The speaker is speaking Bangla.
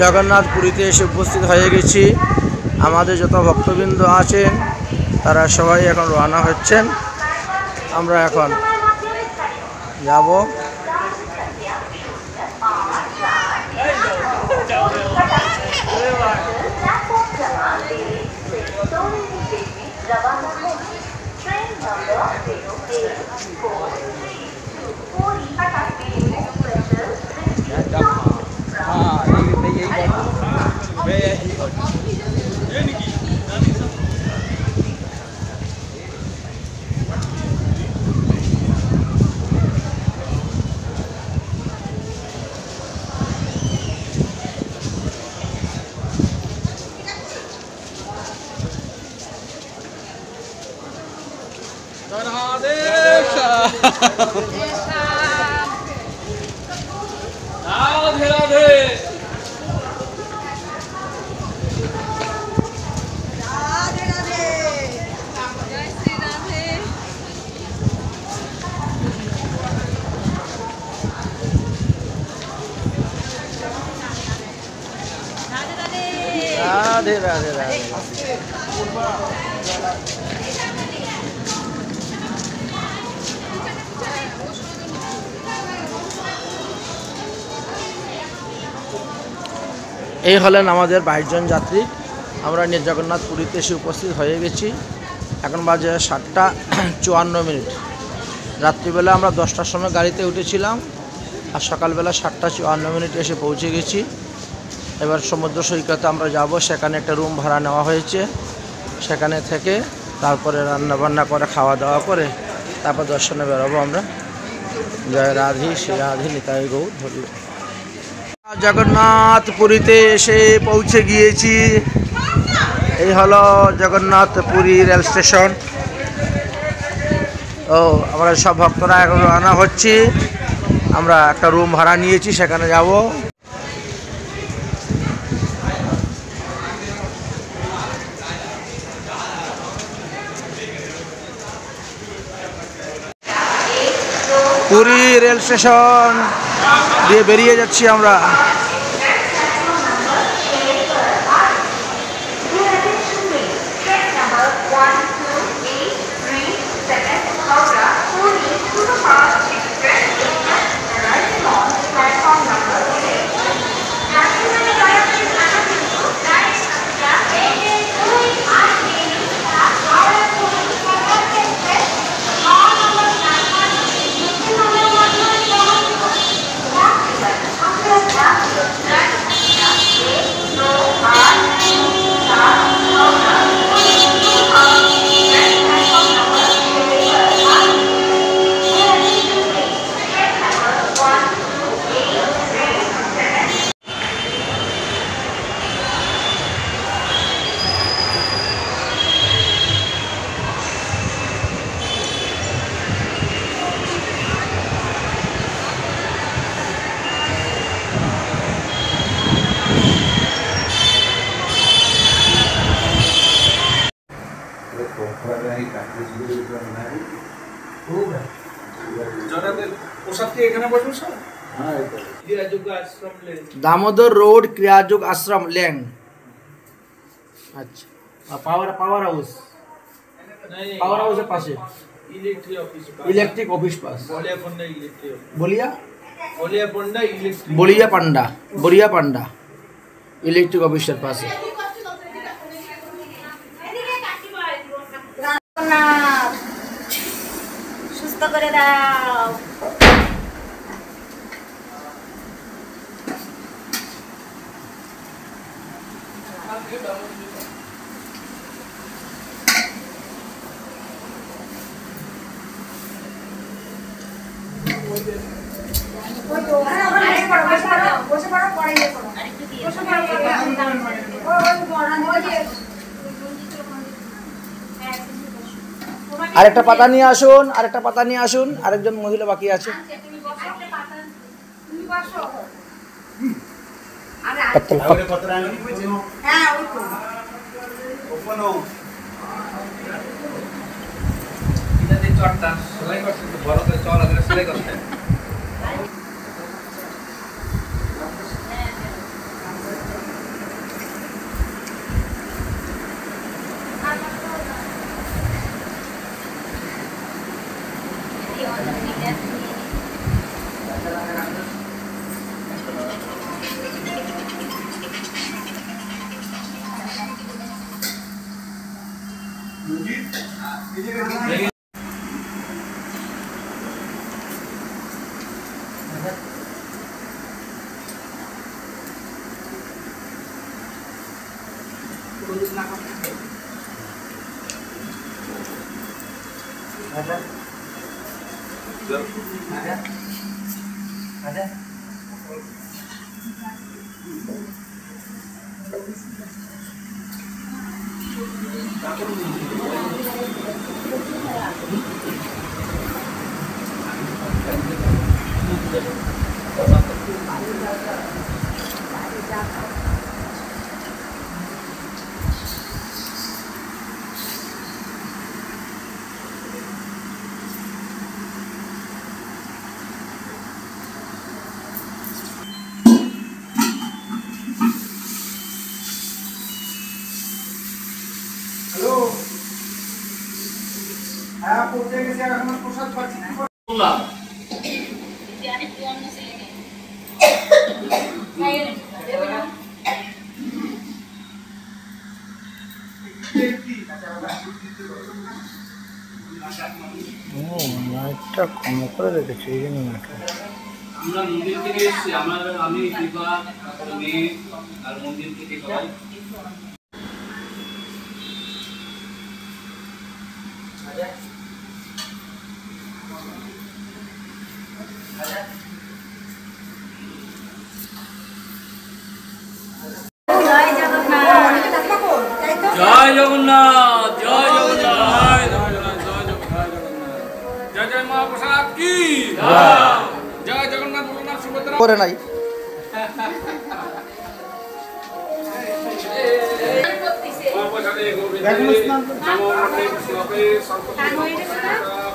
জগন্নাথপুরীতে এসে উপস্থিত হয়ে গেছি। আমাদের যত ভক্তবৃন্দ আছেন তারা সবাই এখন রওনা হচ্ছেন। আমরা এখন যাব। রাধে রাধে রাধে। এই হলেন আমাদের 22 জন যাত্রী। আমরা জগন্নাথপুরীতে এসে উপস্থিত হয়ে গেছি। এখন বাজে 7:54। রাত্রিবেলা আমরা 10টার সময় গাড়িতে উঠেছিলাম, আর সকালবেলা 7:54 এসে পৌঁছে গেছি। এবার সমুদ্র সৈকতে আমরা যাব। সেখানে একটা রুম ভাড়া নেওয়া হয়েছে। সেখানে থেকে তারপরে রান্নাবান্না করে খাওয়া দাওয়া করে তারপর দর্শনে বেরোবো আমরা। জয় রাধে শ্রী রাধে নিতাই গৌর হরি। জগন্নাথপুরীতে এসে পৌঁছে গিয়েছি। এই হলো জগন্নাথপুরী রেল স্টেশন। ও আমরা সব ভক্তরা এখন রওনা হচ্ছি। আমরা একটা রুম ভাড়া নিয়েছি, সেখানে যাব। পুরী রেল স্টেশন দিয়ে বেরিয়ে যাচ্ছি আমরা। दामोदर रोड क्रियाजुग आश्रम लैंड। अच्छा, पावर हाउस के पास इलेक्ट्रिक ऑफिस पास बोलिया पंडा इलेक्ट्रिक ऑफिस पास। সুস্থ করে দাও। আরেকটা পাতা নিয়ে আসুন, আরেকটা পাতা নিয়ে আসুন। আরেকজন মহিলা বাকি আছে। হ্যালো, হ্যাঁ পৌঁছে গেছি, আর এখন প্রসাদ পাচ্ছি না। লাইটটা কম করে রেখেছি এই জন্য আমরা মন্দির থেকে এসেছি, আমি দীপা মেয়ে আর মন্দির থেকে সবাই। জয় জগন্নাথ জয় জগন্নাথ, জয় জগন্নাথ, জয় জগন্নাথ, জয় জগন্নাথ, জয় জয় মহাপ্রসাদ কি জয় জগন্নাথ, জগন্নাথ সুভদ্রা করে নাই মহাপ্রসাদে গোবিন্দে নমো নমঃ শিবায় সর্বদেব